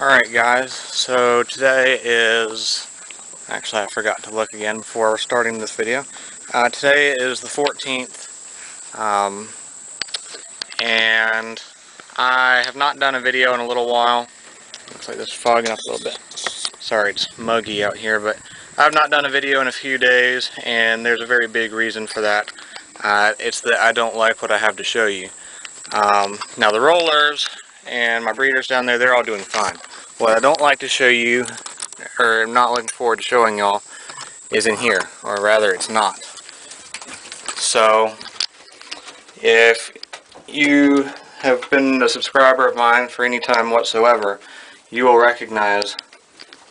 Alright guys, so today is, actually I forgot to look again before starting this video. Today is the 14th, and I have not done a video in a little while. Looks like this is fogging up a little bit. Sorry, it's muggy out here, but I have not done a video in a few days, and there's a very big reason for that. It's that I don't like what I have to show you. Now the rollers and my breeders down there, they're all doing fine. What I don't like to show you, or I'm not looking forward to showing y'all, is in here, or rather it's not. So, if you have been a subscriber of mine for any time whatsoever, you will recognize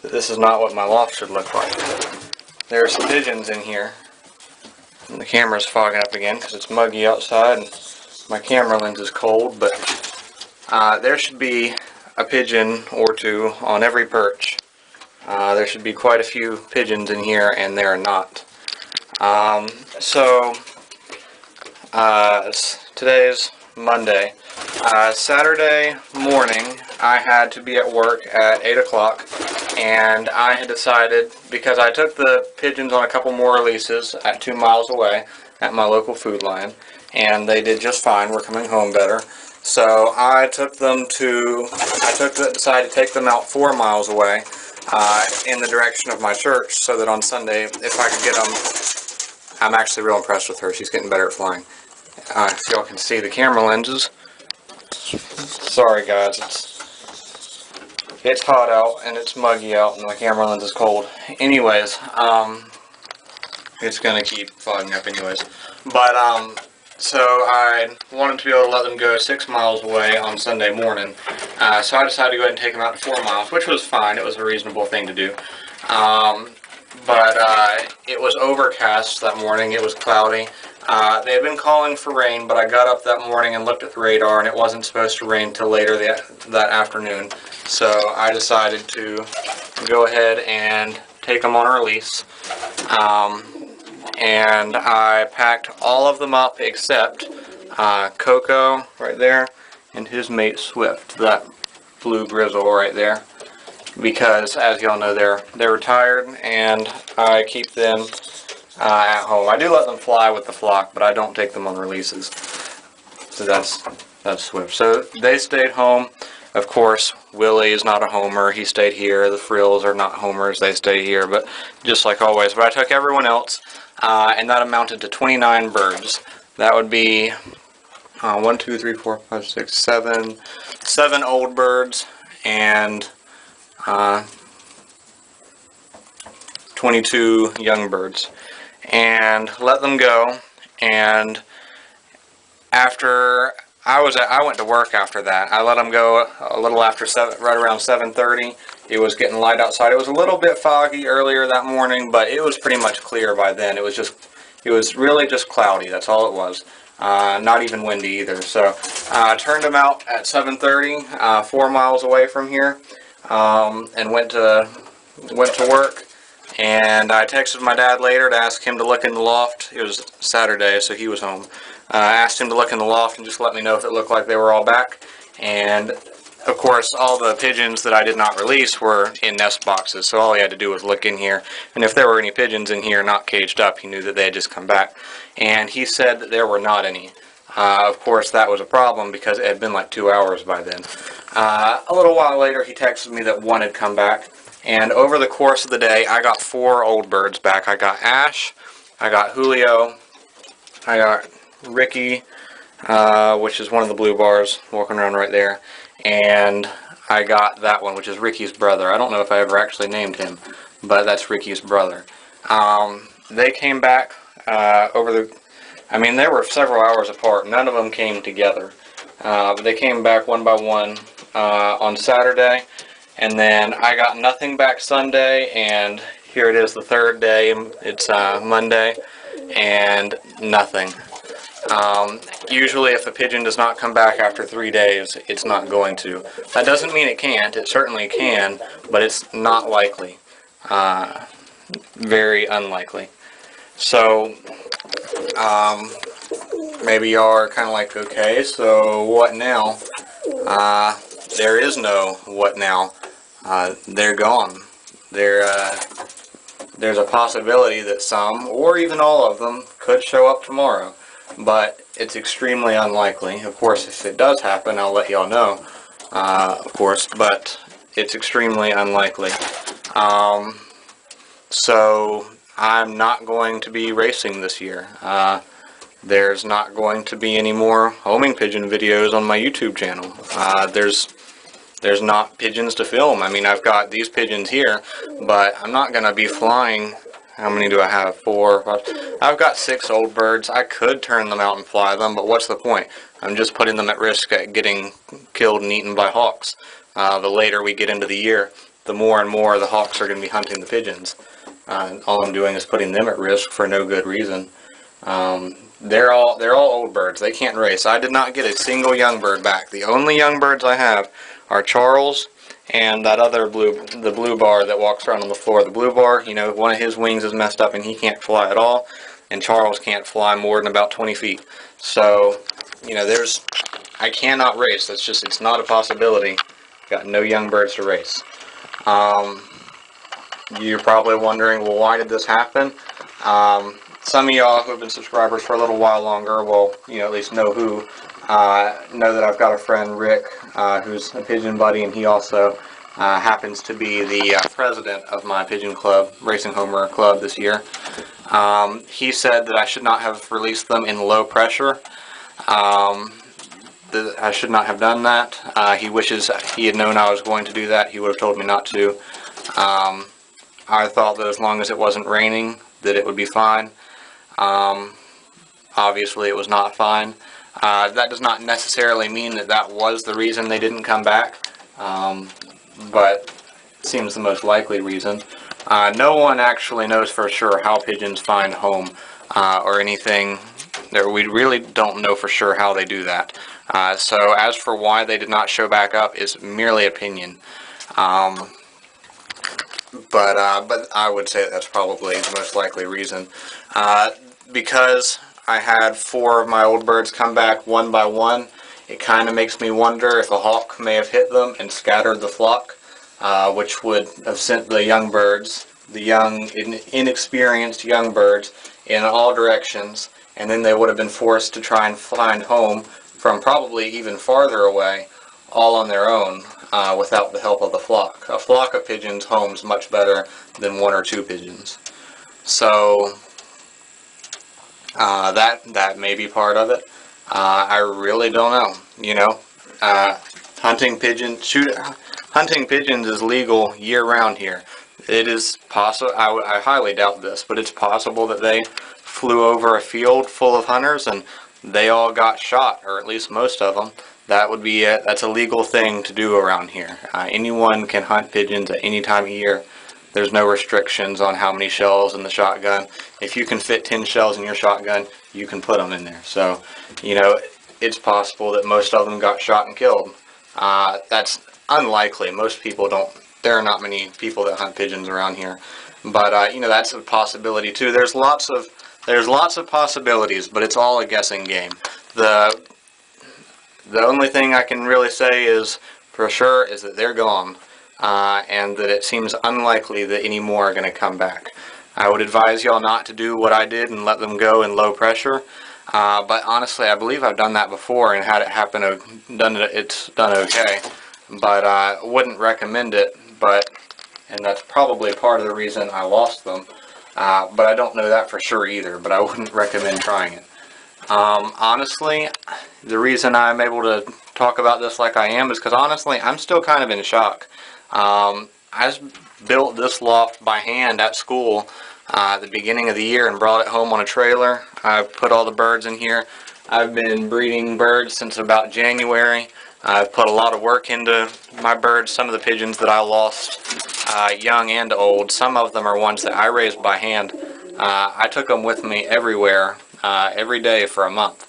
that this is not what my loft should look like. There are some pigeons in here, and the camera's fogging up again because it's muggy outside and my camera lens is cold, but there should be a pigeon or two on every perch. There should be quite a few pigeons in here, and there are not. Today's Monday. Saturday morning, I had to be at work at 8 o'clock, and I had decided, because I took the pigeons on a couple more releases at 2 miles away at my local Food Lion, and they did just fine. We're coming home better. So I decided to take them out 4 miles away in the direction of my church, so that on Sunday, if I could get them, I'm actually real impressed with her. She's getting better at flying. If y'all can see the camera lenses. Sorry guys, it's hot out and it's muggy out and my camera lens is cold. Anyways, it's gonna keep fogging up anyways. But so I wanted to be able to let them go 6 miles away on Sunday morning. So I decided to go ahead and take them out to 4 miles, which was fine. It was a reasonable thing to do. But it was overcast that morning. It was cloudy. They had been calling for rain, but I got up that morning and looked at the radar, and it wasn't supposed to rain till later that afternoon. So I decided to go ahead and take them on a release. And I packed all of them up except Coco right there and his mate Swift, that blue grizzle right there, because as y'all know they're retired and I keep them at home. I do let them fly with the flock, but I don't take them on releases. So that's Swift. So they stayed home. Of course, Willie is not a homer. He stayed here. The frills are not homers. They stay here, but just like always. But I took everyone else. And that amounted to 29 birds. That would be 1, 2, 3, 4, 5, 6, 7 old birds and 22 young birds. And let them go. And after I went to work after that. I let them go a little after right around 7:30. It was getting light outside. It was a little bit foggy earlier that morning, but it was pretty much clear by then. It was really just cloudy. That's all it was. Not even windy either. So I turned them out at 7:30, 4 miles away from here, and went to work. And I texted my dad later to ask him to look in the loft. It was Saturday, so he was home. I asked him to look in the loft and just let me know if it looked like they were all back. And of course, all the pigeons that I did not release were in nest boxes, so all he had to do was look in here. And if there were any pigeons in here not caged up, he knew that they had just come back. And he said that there were not any. Of course, that was a problem because it had been like 2 hours by then. A little while later, he texted me that one had come back. And over the course of the day, I got 4 old birds back. I got Ash, I got Julio, I got Ricky, which is one of the blue bars walking around right there, and I got that one, which is Ricky's brother. I don't know if I ever actually named him, but that's Ricky's brother. They came back they were several hours apart. None of them came together, but they came back one by one on Saturday, and then I got nothing back Sunday, and here it is the 3rd day. It's Monday, and nothing. Usually if a pigeon does not come back after 3 days, it's not going to. That doesn't mean it can't. It certainly can, but it's not likely. Very unlikely. So, maybe y'all are kind of like, okay, so what now? There is no what now. they're gone. There's a possibility that some, or even all of them, could show up tomorrow, but it's extremely unlikely. Of course, if it does happen, I'll let y'all know, of course, but it's extremely unlikely. So I'm not going to be racing this year. There's not going to be any more homing pigeon videos on my YouTube channel. There's not pigeons to film. I mean, I've got these pigeons here, but I'm not going to be flying. How many do I have? 4, 5. I've got 6 old birds. I could turn them out and fly them, but what's the point? I'm just putting them at risk at getting killed and eaten by hawks. The later we get into the year, the more and more the hawks are going to be hunting the pigeons. All I'm doing is putting them at risk for no good reason. They're all old birds. They can't race. I did not get a single young bird back. The only young birds I have are Charles and that other the blue bar that walks around on the floor. The blue bar, you know, one of his wings is messed up and he can't fly at all. And Charles can't fly more than about 20 feet. So, you know, I cannot race. That's just, it's not a possibility. Got no young birds to race. You're probably wondering, well, why did this happen? Some of y'all who have been subscribers for a little while longer will, you know, at least know who. Know that I've got a friend, Rick, who's a pigeon buddy, and he also happens to be the president of my pigeon club, Racing Homer Club, this year. He said that I should not have released them in low pressure. I should not have done that. He wishes he had known I was going to do that. He would have told me not to. I thought that as long as it wasn't raining, that it would be fine. Obviously, it was not fine. That does not necessarily mean that that was the reason they didn't come back, but it seems the most likely reason. No one actually knows for sure how pigeons find home or anything. We really don't know for sure how they do that. So as for why they did not show back up is merely opinion. But I would say that's probably the most likely reason. Because I had 4 of my old birds come back one by one, it kind of makes me wonder if a hawk may have hit them and scattered the flock, which would have sent the young birds, the young, inexperienced young birds, in all directions, and then they would have been forced to try and find home from probably even farther away, all on their own, without the help of the flock. A flock of pigeons homes much better than 1 or 2 pigeons. So that may be part of it. I really don't know. You know, hunting pigeons is legal year-round here. It is possible. I highly doubt this, but it's possible that they flew over a field full of hunters and they all got shot, or at least most of them. That would be it. That's a legal thing to do around here. Anyone can hunt pigeons at any time of year. There's no restrictions on how many shells in the shotgun. If you can fit 10 shells in your shotgun, you can put them in there. So, you know, it's possible that most of them got shot and killed. That's unlikely. Most people don't. There are not many people that hunt pigeons around here. But, you know, that's a possibility too. There's lots of possibilities, but it's all a guessing game. The only thing I can really say is for sure is that they're gone. And that it seems unlikely that any more are going to come back. I would advise y'all not to do what I did and let them go in low pressure. But honestly, I believe I've done that before and had it happen. It's done okay. But I wouldn't recommend it. And that's probably part of the reason I lost them. But I don't know that for sure either. But I wouldn't recommend trying it. Honestly, the reason I'm able to talk about this like I am is because honestly, I'm still kind of in shock. I built this loft by hand at school at the beginning of the year and brought it home on a trailer. I put all the birds in here. I've been breeding birds since about January. I've put a lot of work into my birds. Some of the pigeons that I lost, young and old, some of them are ones that I raised by hand. I took them with me everywhere, every day for a month.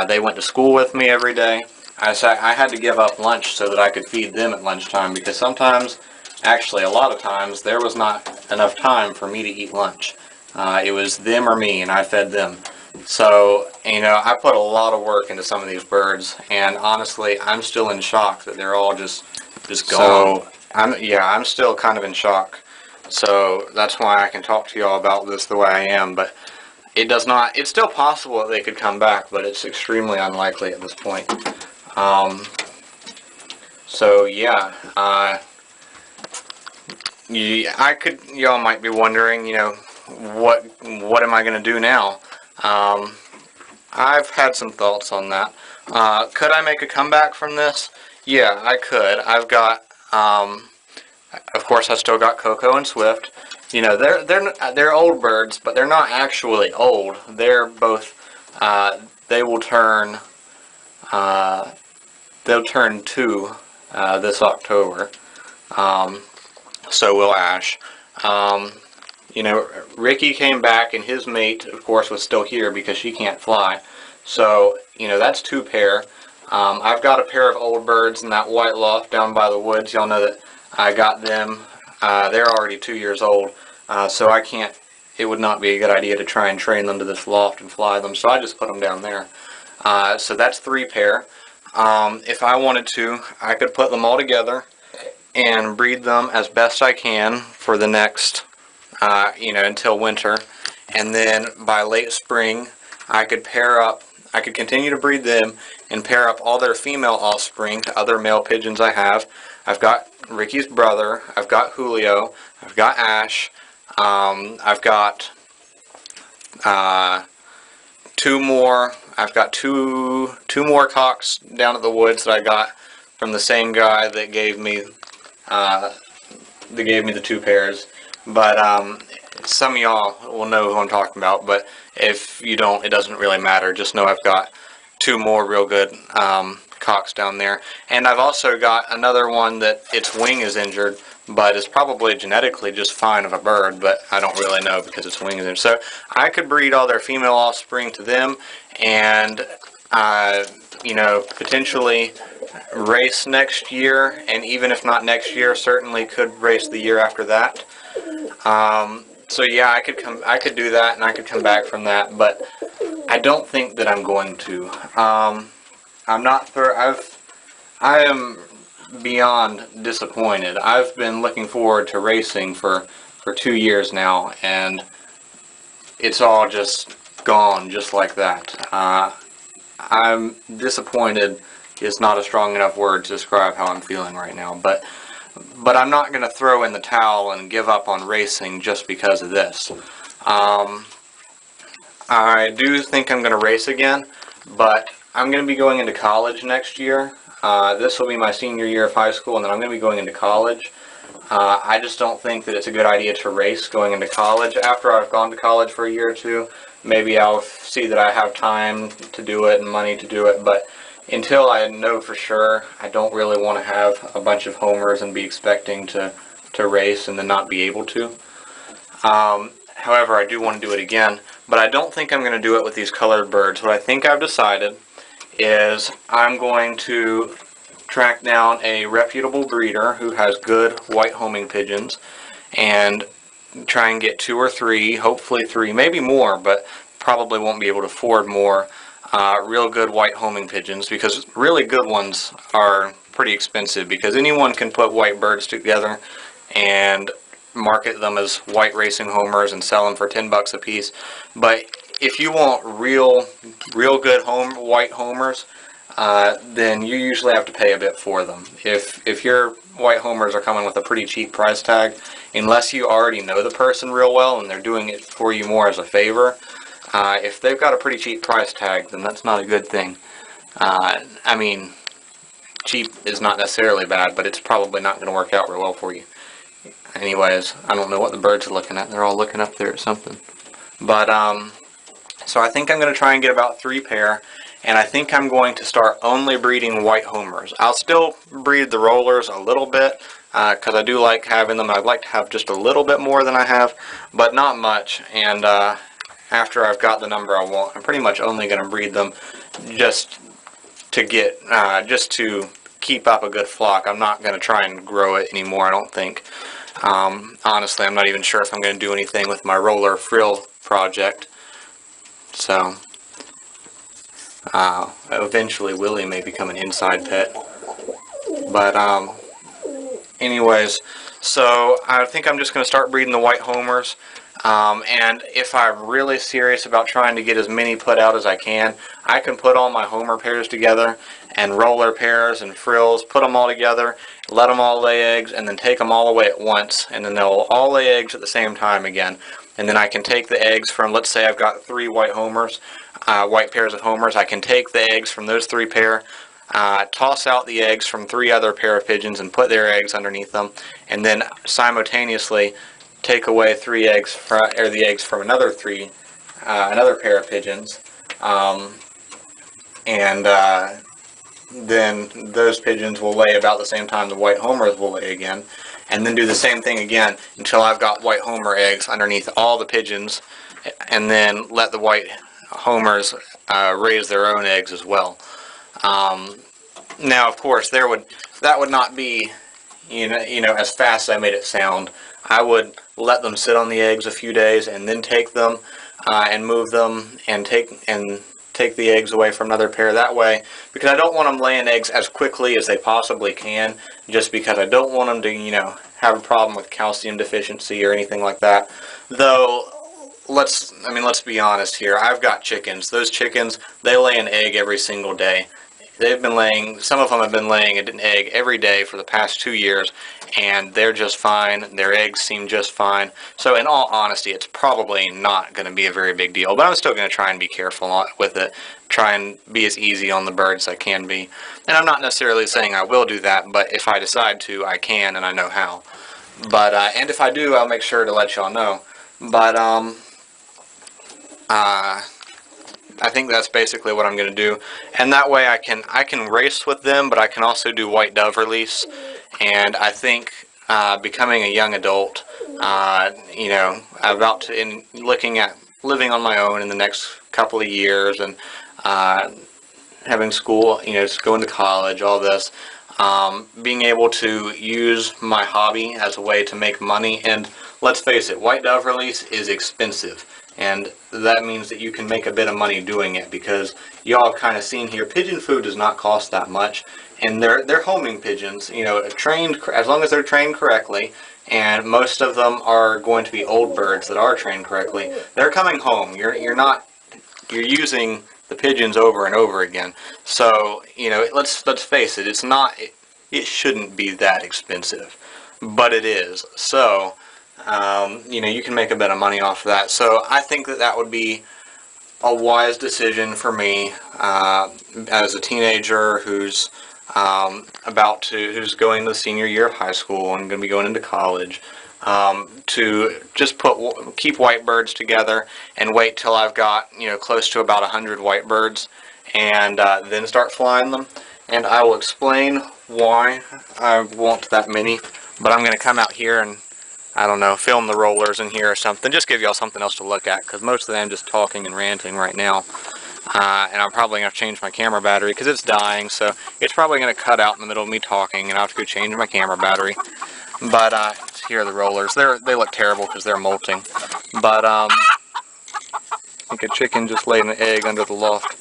They went to school with me every day. I had to give up lunch so that I could feed them at lunchtime because sometimes, actually a lot of times, there was not enough time for me to eat lunch. It was them or me, and I fed them. So, you know, I put a lot of work into some of these birds, and honestly, I'm still in shock that they're all just gone. So, I'm still kind of in shock. So that's why I can talk to y'all about this the way I am, but it does not, it's still possible that they could come back, but it's extremely unlikely at this point. So yeah, y'all might be wondering, you know, what am I going to do now? I've had some thoughts on that. Could I make a comeback from this? Yeah, I could. I've got, of course, I still got Coco and Swift. You know, they're old birds, but they're not actually old. They're both, they will turn, they'll turn 2 this October. So will Ash. You know, Ricky came back, and his mate, of course, was still here because she can't fly. So, you know, that's 2 pair. I've got a pair of old birds in that white loft down by the woods. Y'all know that I got them. They're already 2 years old, so I can't, it would not be a good idea to try and train them to this loft and fly them, so I just put them down there. So that's 3 pair. If I wanted to, I could put them all together and breed them as best I can for the next, you know, until winter. And then by late spring, I could pair up, I could continue to breed them and pair up all their female offspring to other male pigeons I have. I've got Ricky's brother, I've got Julio, I've got Ash, I've got 2 more, I've got two more cocks down at the woods that I got from the same guy that gave me the 2 pairs. But some of y'all will know who I'm talking about, but if you don't, it doesn't really matter. Just know I've got 2 more real good cocks down there. And I've also got another one that its wing is injured, but it's probably genetically just fine of a bird, but I don't really know because its wing is injured. So I could breed all their female offspring to them and, you know, potentially race next year, and even if not next year, certainly could race the year after that. So yeah, I could do that, and I could come back from that, but I don't think that I'm going to. I'm not I am beyond disappointed. I've been looking forward to racing for 2 years now, and it's all just gone just like that. I'm disappointed is not a strong enough word to describe how I'm feeling right now, but I'm not going to throw in the towel and give up on racing just because of this. I do think I'm going to race again, but I'm going to be going into college next year. This will be my senior year of high school, and then I'm going to be going into college. I just don't think that it's a good idea to race going into college. After I've gone to college for a year or 2, maybe I'll see that I have time to do it and money to do it, but until I know for sure, I don't really want to have a bunch of homers and be expecting to race and then not be able to. However, I do want to do it again, but I don't think I'm going to do it with these colored birds. What I think I've decided is I'm going to track down a reputable breeder who has good white homing pigeons and try and get 2 or 3, hopefully 3, maybe more, but probably won't be able to afford more, real good white homing pigeons, because really good ones are pretty expensive, because anyone can put white birds together and market them as white racing homers and sell them for $10 a piece. But if you want real good white homers, then you usually have to pay a bit for them. If your white homers are coming with a pretty cheap price tag, unless you already know the person real well and they're doing it for you more as a favor, if they've got a pretty cheap price tag, then that's not a good thing. I mean, cheap is not necessarily bad, but it's probably not going to work out real well for you. Anyways, I don't know what the birds are looking at. They're all looking up there at something. But, so I think I'm going to try and get about 3 pair, and I think I'm going to start only breeding white homers. I'll still breed the rollers a little bit, because I do like having them. I'd like to have just a little bit more than I have, but not much. And after I've got the number I want, I'm pretty much only going to breed them just to get, just to keep up a good flock. I'm not going to try and grow it anymore, I don't think. Honestly, I'm not even sure if I'm going to do anything with my roller frill project. So, eventually Willie may become an inside pet. But, anyways, so I think I'm just going to start breeding the white homers. And if I'm really serious about trying to get as many put out as I can put all my homer pairs together and roller pairs and frills, put them all together, let them all lay eggs, and then take them all away at once, and then they'll all lay eggs at the same time again. And then I can take the eggs from, let's say I've got 3 white homers, white pairs of homers. I can take the eggs from those 3 pair, toss out the eggs from 3 other pair of pigeons and put their eggs underneath them, and then simultaneously take away 3 eggs or the eggs from another pair of pigeons, and then those pigeons will lay about the same time the white homers will lay again, and then do the same thing again until I've got white homer eggs underneath all the pigeons, and then let the white homers raise their own eggs as well. Now, of course, that would not be you know as fast as I made it sound. I would let them sit on the eggs a few days and then take them and move them and take the eggs away from another pair that way, because I don't want them laying eggs as quickly as they possibly can, just because I don't want them to have a problem with calcium deficiency or anything like that. Though let's be honest here. I've got chickens. Those chickens, they lay an egg every single day. They've been laying, some of them have been laying an egg every day for the past 2 years, and they're just fine. Their eggs seem just fine. So in all honesty, it's probably not going to be a very big deal, but I'm still going to try and be careful with it, try and be as easy on the birds as I can be. And I'm not necessarily saying I will do that, but if I decide to, I can, and I know how. But and if I do, I'll make sure to let y'all know. But I think that's basically what I'm going to do, and that way I can race with them, but I can also do white dove release. And I think becoming a young adult, looking at living on my own in the next couple of years, and having school, going to college, all this, being able to use my hobby as a way to make money. And let's face it, white dove release is expensive. And that means that you can make a bit of money doing it, because y'all have kind of seen here, pigeon food does not cost that much, and they're homing pigeons, trained, as long as they're trained correctly, and most of them are going to be old birds that are trained correctly. They're coming home. You're using the pigeons over and over again. So let's face it, it shouldn't be that expensive, but it is. So you can make a bit of money off of that. So I think that would be a wise decision for me as a teenager who's going to the senior year of high school and going to be going into college, to just keep white birds together and wait till I've got close to about 100 white birds, and then start flying them. And I will explain why I want that many, but I'm going to come out here and, I don't know, film the rollers in here or something. Just give y'all something else to look at, because most of them just talking and ranting right now. And I'm probably going to change my camera battery because it's dying, so it's probably going to cut out in the middle of me talking, and I'll have to go change my camera battery. But here are the rollers. They look terrible because they're molting. But I think a chicken just laid an egg under the loft.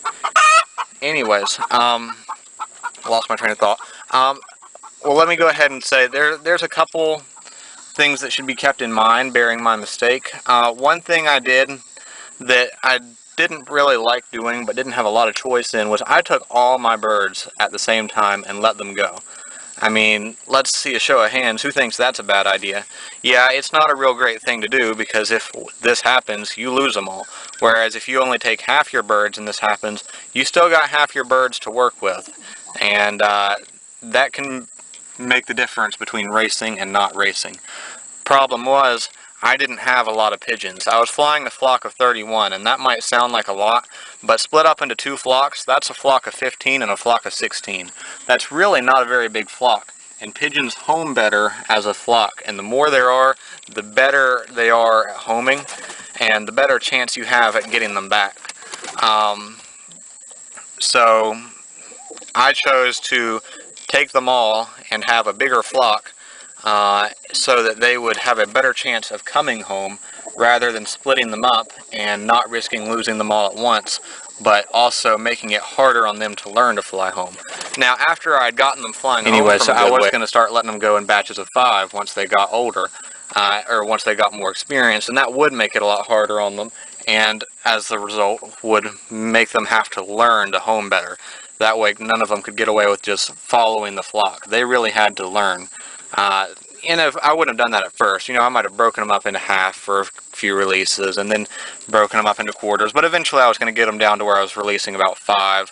Anyways, lost my train of thought. Well, let me go ahead and say there's a couple things that should be kept in mind, bearing my mistake. One thing I did that I didn't really like doing, but didn't have a lot of choice in, was I took all my birds at the same time and let them go. I mean, let's see a show of hands. Who thinks that's a bad idea? Yeah, it's not a real great thing to do, because if this happens, you lose them all. Whereas if you only take half your birds and this happens, you still got half your birds to work with. And that can make the difference between racing and not racing. Problem was, I didn't have a lot of pigeons. I was flying a flock of 31, and that might sound like a lot, but split up into 2 flocks, that's a flock of 15 and a flock of 16. That's really not a very big flock, and pigeons home better as a flock, and the more there are, the better they are at homing, and the better chance you have at getting them back. So I chose to take them all and have a bigger flock, so that they would have a better chance of coming home, rather than splitting them up and not risking losing them all at once, but also making it harder on them to learn to fly home. Now, after I had gotten them flying anyway, so I was going to start letting them go in batches of 5 once they got older, or once they got more experience, and that would make it a lot harder on them, and as a result, would make them have to learn to home better. That way, none of them could get away with just following the flock. They really had to learn. And if I wouldn't have done that at first, you know, I might have broken them up into half for a few releases, and then broken them up into quarters, but eventually I was going to get them down to where I was releasing about 5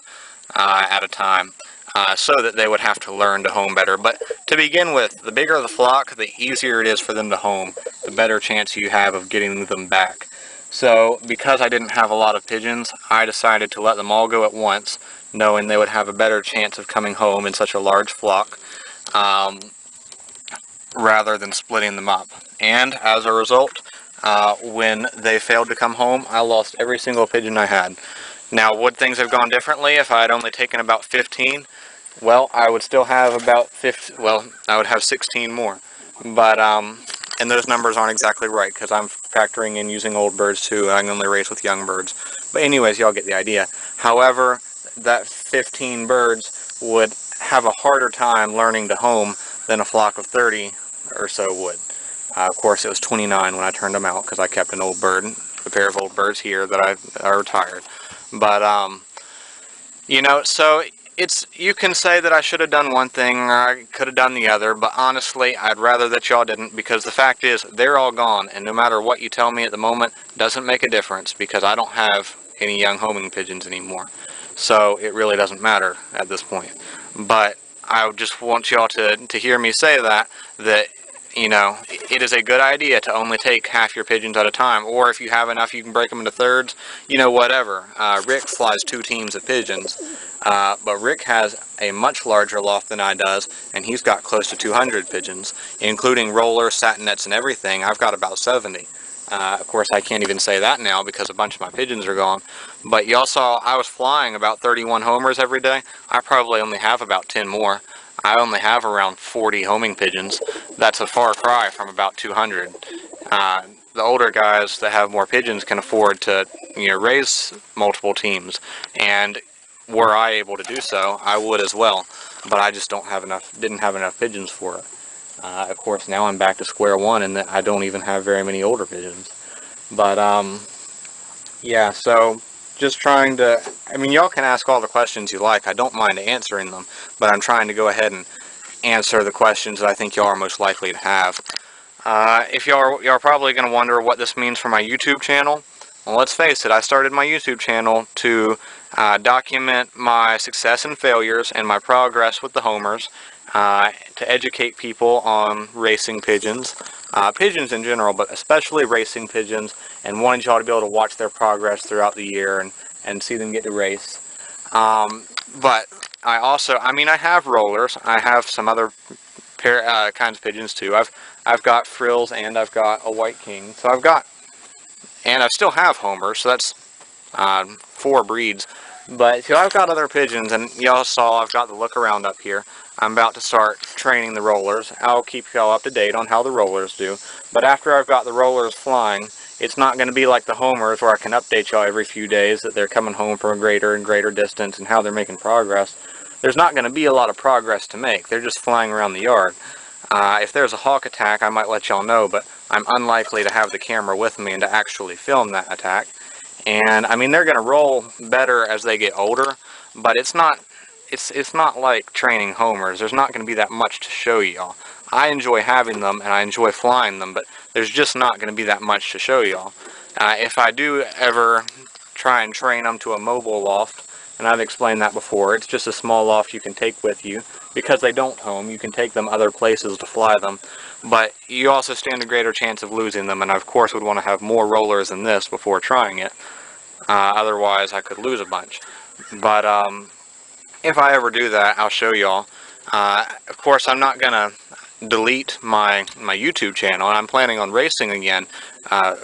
at a time. So that they would have to learn to home better. But to begin with, the bigger the flock, the easier it is for them to home, the better chance you have of getting them back. So because I didn't have a lot of pigeons, I decided to let them all go at once, knowing they would have a better chance of coming home in such a large flock, rather than splitting them up. And as a result, when they failed to come home, I lost every single pigeon I had. Now, would things have gone differently if I had only taken about 15? Well, I would still have about 50, well, I would have 16 more. But, and those numbers aren't exactly right, because I'm factoring in using old birds too, and I can only race with young birds. But anyways, y'all get the idea. However, that 15 birds would have a harder time learning to home than a flock of 30 or so would. Of course, it was 29 when I turned them out, because I kept an old bird, a pair of old birds here that I retired. But, you know, so you can say that I should have done one thing or I could have done the other, but honestly, I'd rather that y'all didn't, because the fact is, they're all gone, and no matter what you tell me at the moment, doesn't make a difference, because I don't have any young homing pigeons anymore. So it really doesn't matter at this point. But I just want y'all to hear me say that, you know, it is a good idea to only take half your pigeons at a time, or if you have enough you can break them into thirds, you know, whatever. Rick flies 2 teams of pigeons, but Rick has a much larger loft than I does, and he's got close to 200 pigeons, including rollers, satin nets, and everything. I've got about 70. Of course, I can't even say that now because a bunch of my pigeons are gone, but y'all saw I was flying about 31 homers every day. I probably only have about 10 more. I only have around 40 homing pigeons. That's a far cry from about 200. The older guys that have more pigeons can afford to, you know, raise multiple teams, and were I able to do so, I would as well. But I just didn't have enough pigeons for it. Of course, now I'm back to square one, and I don't even have very many older pigeons. But yeah, so just trying to, I mean, y'all can ask all the questions you like. I don't mind answering them, but I'm trying to go ahead and answer the questions that I think y'all are most likely to have. If y'all are probably going to wonder what this means for my YouTube channel. Well, let's face it, I started my YouTube channel to document my success and failures and my progress with the homers, to educate people on racing pigeons, pigeons in general, but especially racing pigeons, and wanted y'all to be able to watch their progress throughout the year and see them get to race. But I also, I mean, I have rollers. I have some other kinds of pigeons too. I've got frills and I've got a white king. So I've got, and I still have homers. So that's 4 breeds. But so I've got other pigeons, and y'all saw I've got the look around up here. I'm about to start training the rollers. I'll keep y'all up to date on how the rollers do. But after I've got the rollers flying, it's not going to be like the homers where I can update y'all every few days that they're coming home from a greater and greater distance and how they're making progress. There's not going to be a lot of progress to make. They're just flying around the yard. If there's a hawk attack, I might let y'all know, but I'm unlikely to have the camera with me and to actually film that attack. And I mean, they're going to roll better as they get older, but it's not like training homers. There's not going to be that much to show y'all. I enjoy having them and I enjoy flying them, but there's just not going to be that much to show y'all. If I do ever try and train them to a mobile loft, and I've explained that before, it's just a small loft you can take with you. Because they don't home, you can take them other places to fly them. But you also stand a greater chance of losing them, and I of course would want to have more rollers than this before trying it. Otherwise I could lose a bunch. But if I ever do that, I'll show y'all. Of course, I'm not going to delete my YouTube channel, and I'm planning on racing again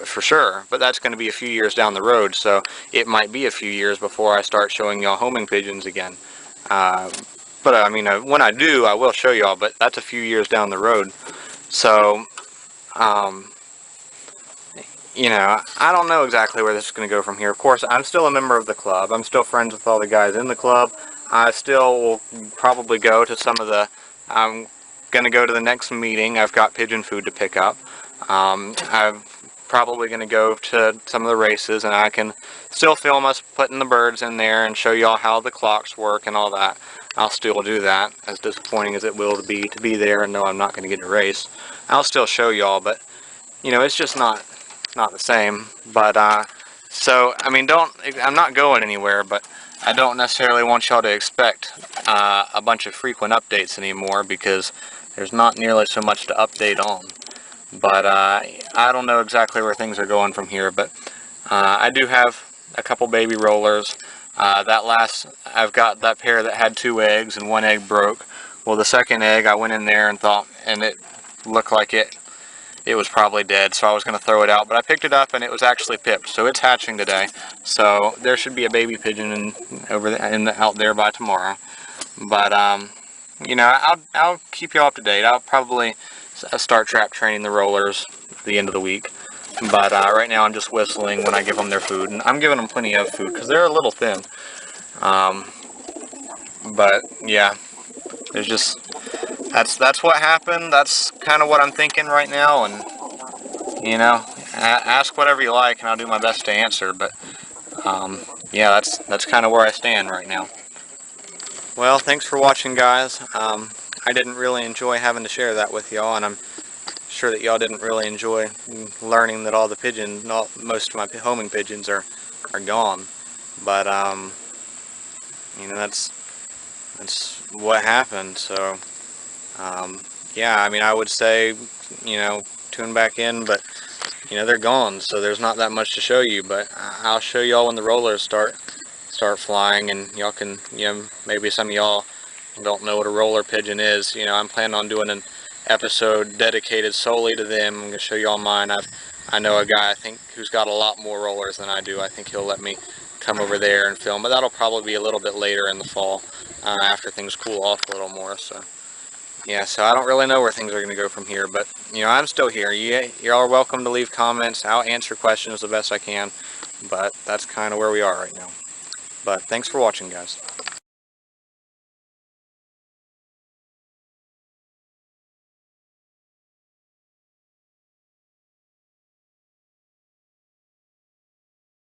for sure, but that's going to be a few years down the road, so it might be a few years before I start showing y'all homing pigeons again. But I mean, when I do, I will show y'all, but that's a few years down the road. So, you know, I don't know exactly where this is going to go from here. Of course, I'm still a member of the club. I'm still friends with all the guys in the club. I still will probably go to some of the, I'm going to go to the next meeting. I've got pigeon food to pick up. I'm probably going to go to some of the races, and I can still film us putting the birds in there and show y'all how the clocks work and all that. I'll still do that, as disappointing as it will be to be there and know I'm not going to get to race. I'll still show y'all, but you know, it's just not the same. But so I mean, I'm not going anywhere, but I don't necessarily want y'all to expect a bunch of frequent updates anymore, because there's not nearly so much to update on. But I don't know exactly where things are going from here, but I do have a couple baby rollers. I've got that pair that had 2 eggs and 1 egg broke. Well, the second egg, I went in there and it looked like it was probably dead, so I was going to throw it out. But I picked it up and it was actually pipped, so it's hatching today. So there should be a baby pigeon out there by tomorrow. But you know, I'll keep you up to date. I'll probably start trap training the rollers at the end of the week. But right now I'm just whistling when I give them their food, and I'm giving them plenty of food because they're a little thin. But yeah, there's just that's what happened. That's kind of what I'm thinking right now, and you know, ask whatever you like, and I'll do my best to answer. But yeah, that's kind of where I stand right now. Well, thanks for watching, guys. I didn't really enjoy having to share that with y'all, and I'm sure that y'all didn't really enjoy learning that all the pigeons, most of my homing pigeons are gone. But you know, that's what happened. So yeah, I mean, I would say, you know, tune back in, but you know, they're gone, so there's not that much to show you. But I'll show y'all when the rollers start flying, and y'all can, you know, maybe some of y'all don't know what a roller pigeon is. You know, I'm planning on doing an episode dedicated solely to them. I'm going to show y'all mine. I know a guy, I think, who's got a lot more rollers than I do. I think he'll let me come over there and film, but that'll probably be a little bit later in the fall, after things cool off a little more. So yeah, so I don't really know where things are going to go from here, but you know, I'm still here. You're all welcome to leave comments. I'll answer questions the best I can, but that's kind of where we are right now. But thanks for watching, guys.